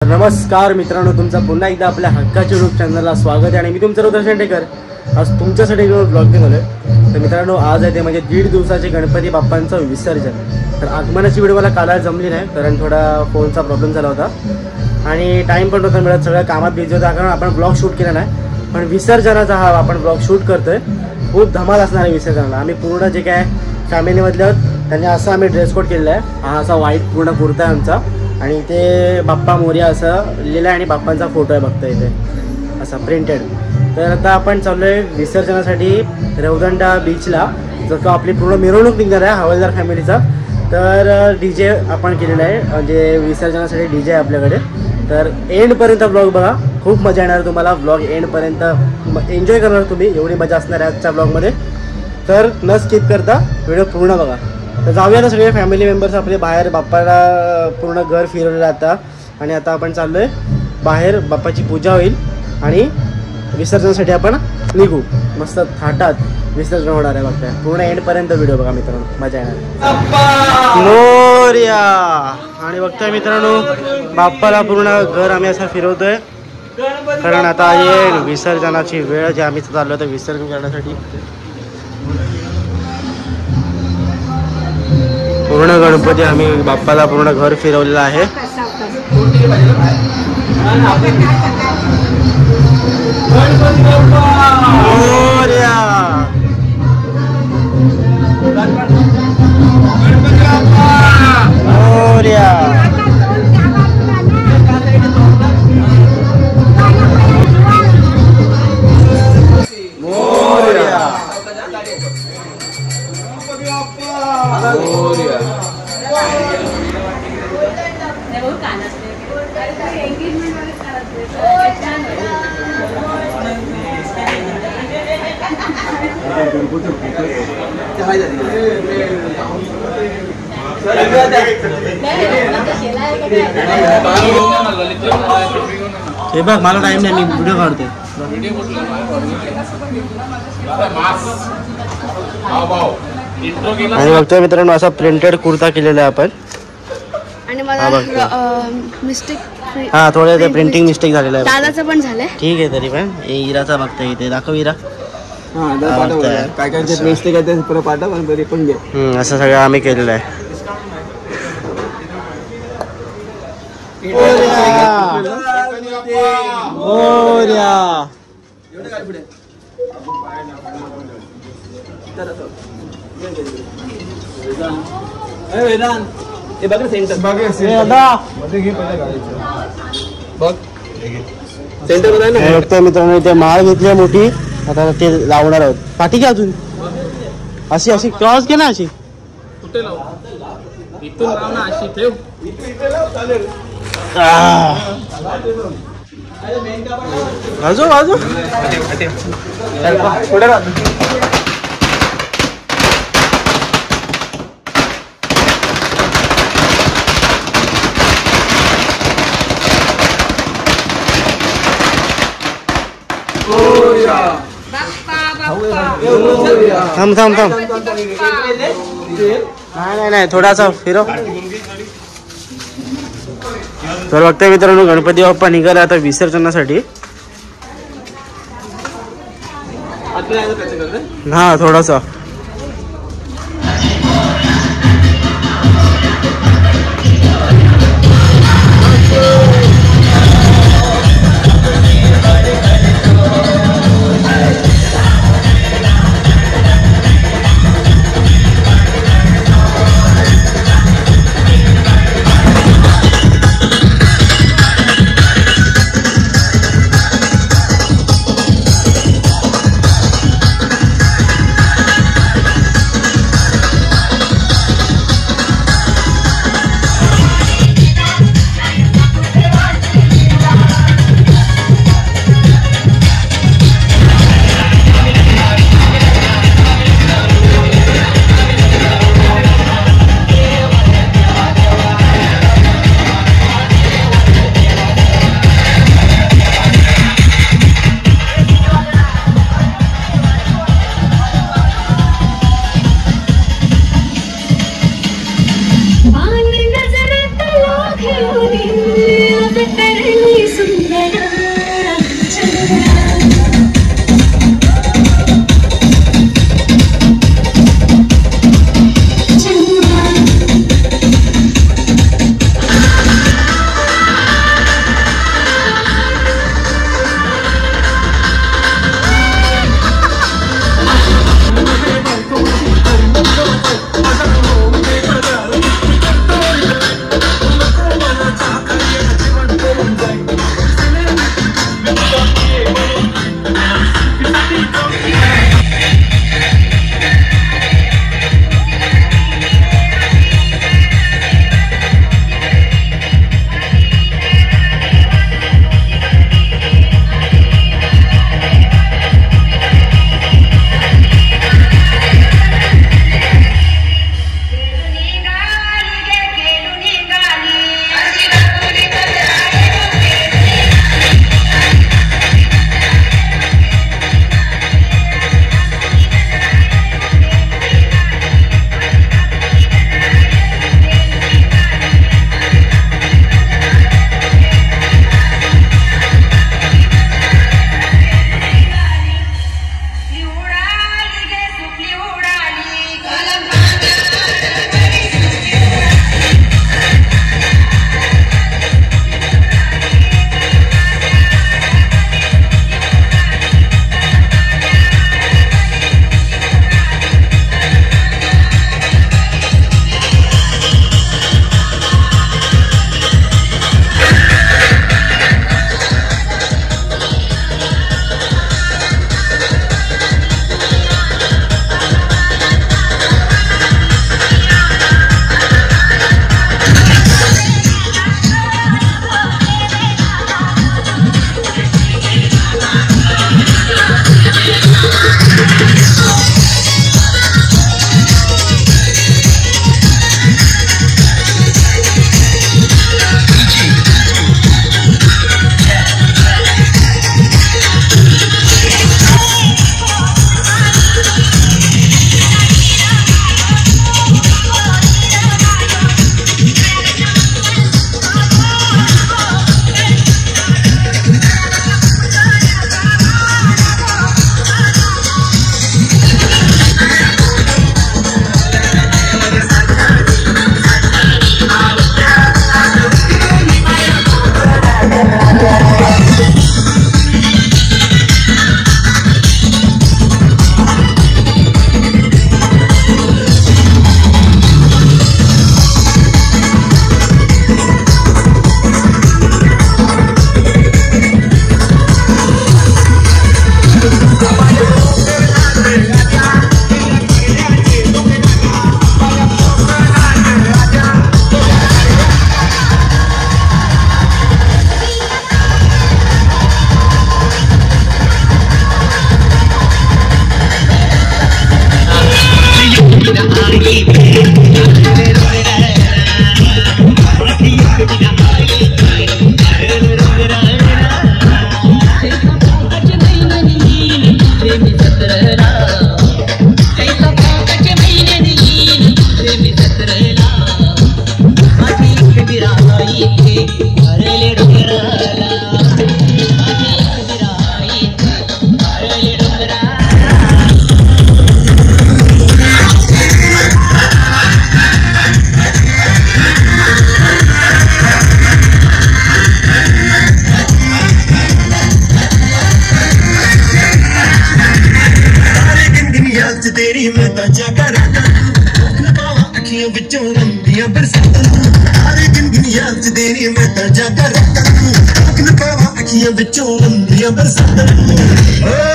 नमस्कार मित्रांनो, तुमचं पुन्हा एकदा आपल्या हक्काच्या यूट्यूब चॅनलला स्वागत आहे आणि मी तुमचं रुद्र शेंडेकर आज तुमच्यासाठी ब्लॉग घेऊन आलोय। तर मित्रांनो, आज आहे ते म्हणजे 1.5 दिवसाचे गणपती बाप्पांचं विसर्जन। तर आगमनाची व्हिडिओ मला काढायला जमली नाही कारण थोडा फोनचा प्रॉब्लेम झाला होता आणि टाइम पण नव्हता मिळत, सगळ्या कामात बिझी होता कारण आपण ब्लॉग शूट केला नाही। पण विसर्जनाचा हा आपण ब्लॉग शूट करतोय, खूप धमाल असणार आहे विसर्जनाला। आम्ही पूर्ण जे काय फॅमिलीमधले आहोत त्यांनी असं आम्ही ड्रेस कोड केलेला आहे। हा असा व्हाईट पूर्ण कुर्ता आहे आमचा आणि ते बाप्पा मोरया असं लिहिलं आहे आणि बाप्पांचा फोटो आहे बघता इथे असा प्रिंटेड। तर आता आपण चाललो आहे विसर्जनासाठी रेवदंडा बीचला, जर का आपली पूर्ण मिरवणूक निघणार आहे हवालदार फॅमिलीचा। तर DJ आपण केलेला आहे, म्हणजे विसर्जनासाठी DJ आहे आपल्याकडे। तर एंडपर्यंत ब्लॉग बघा, खूप मजा येणार तुम्हाला। ब्लॉग एंडपर्यंत एन्जॉय करणार तुम्ही, एवढी मजा असणार आहे आजच्या ब्लॉगमध्ये। तर न स्किप करता व्हिडिओ पूर्ण बघा। तर जाऊया ना सगळे फॅमिली मेंबर्स आपले बाहेर, बाप्पाला पूर्ण घर फिरवलेलं आता आणि आता आपण चाललो आहे बाहेर, बाप्पाची पूजा होईल आणि विसर्जनासाठी आपण निघू। मस्त थाटात विसर्जन होणार आहे बघताय, पूर्ण एंडपर्यंत व्हिडिओ बघा मित्रांनो, मजा येणार। मोरया आणि बघताय मित्रांनो, बाप्पाला पूर्ण घर आम्ही असं फिरवतोय कारण आता येईल विसर्जनाची वेळ, जे आम्ही चाललो होतो विसर्जन करण्यासाठी। पूर्ण गणपती आम्ही बाप्पाला पूर्ण घर फिरवलेलं आहे। मोरया मोरया हे बघ, मला टाइम नाही, मी व्हिडिओ काढतोय। आणि बघतोय मित्रांनो, असा प्रिंटेड कुर्ता केलेला आहे आपण आणि मला मिस्टेक हा थोडे ते प्रिंटिंग मिस्टेक झालेलं आहे, दादाचं पण झालंय। ठीक आहे, तरी पण इराचा बघतोय इथे, दाखव इरा। काय काय मिस्टेक आहे ते पुढे पाठव आणि तरी पण घे। असं सगळं आम्ही केलेलं आहे। मित्रांनो, इथे माळ घेतली मोठी, आता ते लावणार आहोत। पाठी घ्या अजून, अशी अशी क्रॉस घे ना, अशी कुठे लावू, इथून लाव ना, अशी ठेव। बाजू बाजू पुढे थांब थांब थांब, नाही नाही थोडासा फिरव। तर बघताय मित्रांनो, गणपती बाप्पा निघाला आता विसर्जनासाठी। हा थोडासा तेरी मैं ताजा करा लबावा अखियों विचों रंदियां बरसातां सारे दिन याद च तेरी मैं ताजा करा लबावा अखियों विचों रंदियां बरसातां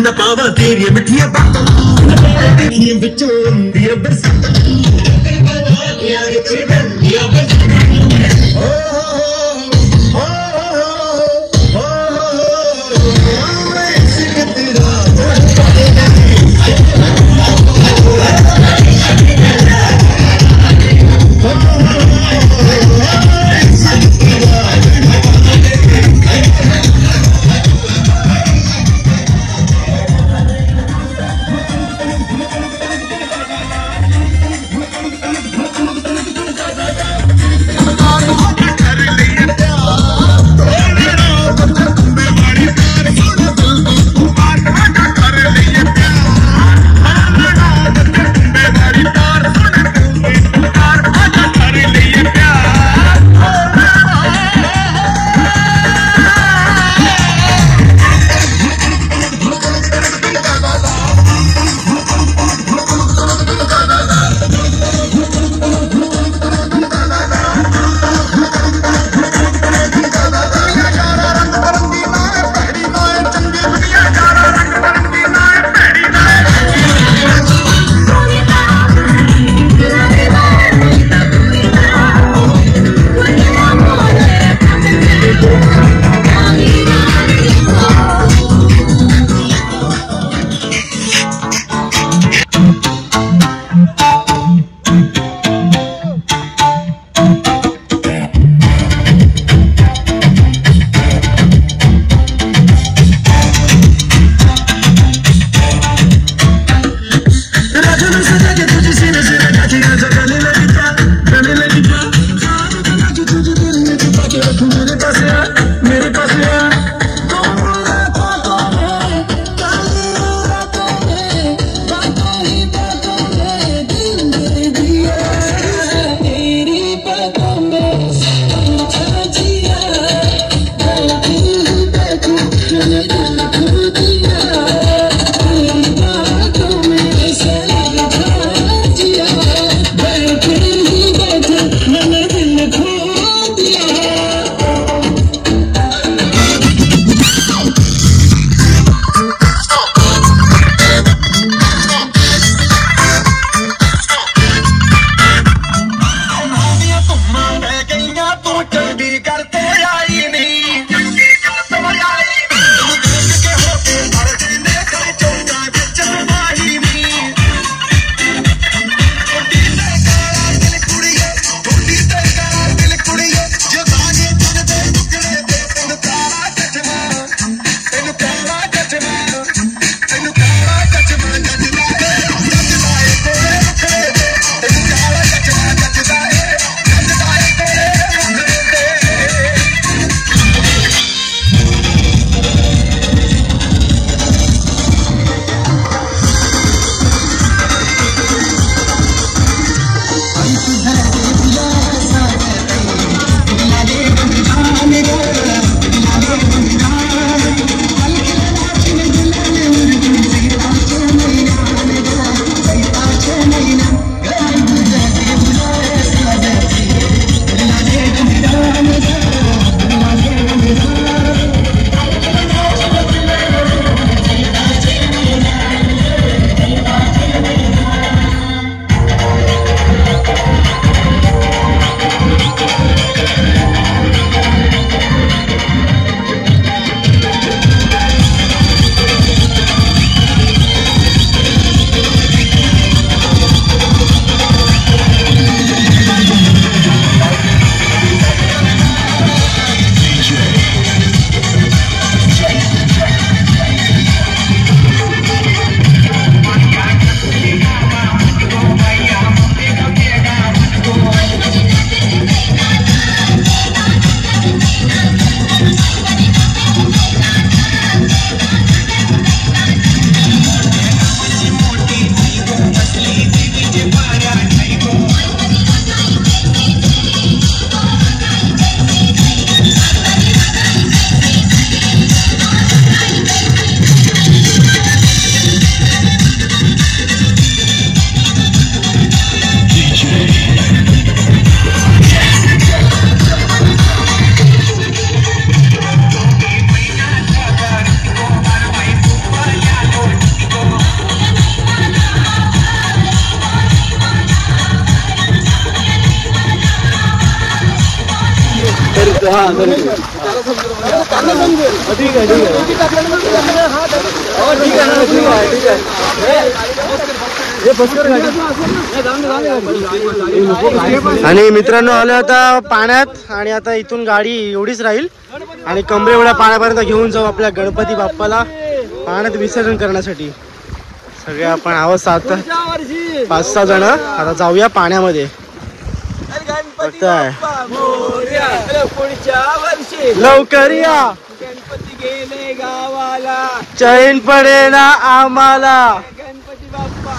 न पावा तेरी मिठिया बातों बिचों दिया बरसातां आणि मित्रांनो आलो आता पाण्यात आणि आता इथून गाडी एवढीच राहील आणि कमरे एवढ्या पाण्यापर्यंत घेऊन जाऊ आपल्या गणपती बाप्पाला पाण्यात विसर्जन करण्यासाठी. सगळे आपण आहोत 5-6 जण. आता जाऊया पाण्यामध्ये. लवकर या गणपती गेले गावाला चैन पडे ना आम्हाला. गणपती बाप्पा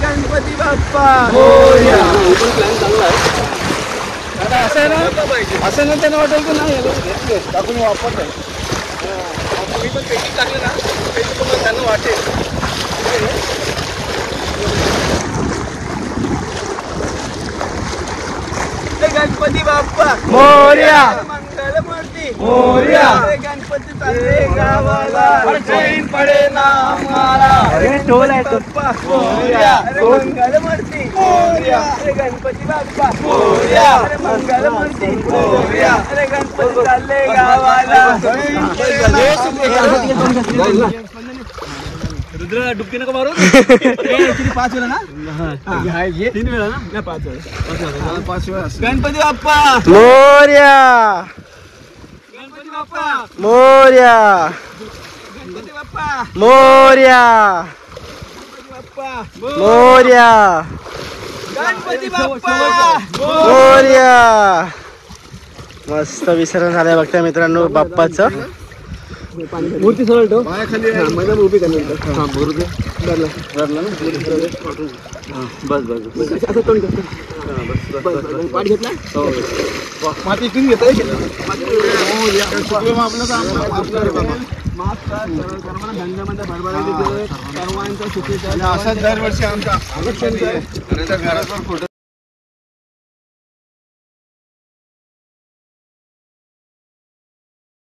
गणपती बाप्पा असं ना त्यांना वाटेल की नाही टाकून वापरत मी पण पेटी टाकलं ना पेटी त्यांना वाटेल. गणपती बाप्पा मोरया मंगलमूर्ती मोरया. गणपती चालले गावाला चैन पडे ना आम्हाला. बाप्पा मोरया मंगलमूर्ती मोरया. गणपती बाप्पा मोरया मंगलमूर्ती मोरया. गणपती चालले गावाला. रुद्र डुबकी नका मारू. 5 वेळा ना 3 वेळा ना 5 वेळा 5 वेळा. गणपती बाप्पा मोरया गणपती बाप्पा मोरया गणपती बाप्पा मोरया बाप्पा मोरया गणपती बाप्पा मोरया. मस्त विसर्जन झालंय बघता मित्रांनो बाप्पाचं. मूर्ती सरळ ठेव मला उभी करणार बस असं तोंड करतो. पाठ घेतला माती इथून घेतोय. धंद्यामध्ये भरभराटी सर्वांचा सुखी. असाच दरवर्षी आमचा घरात फोटो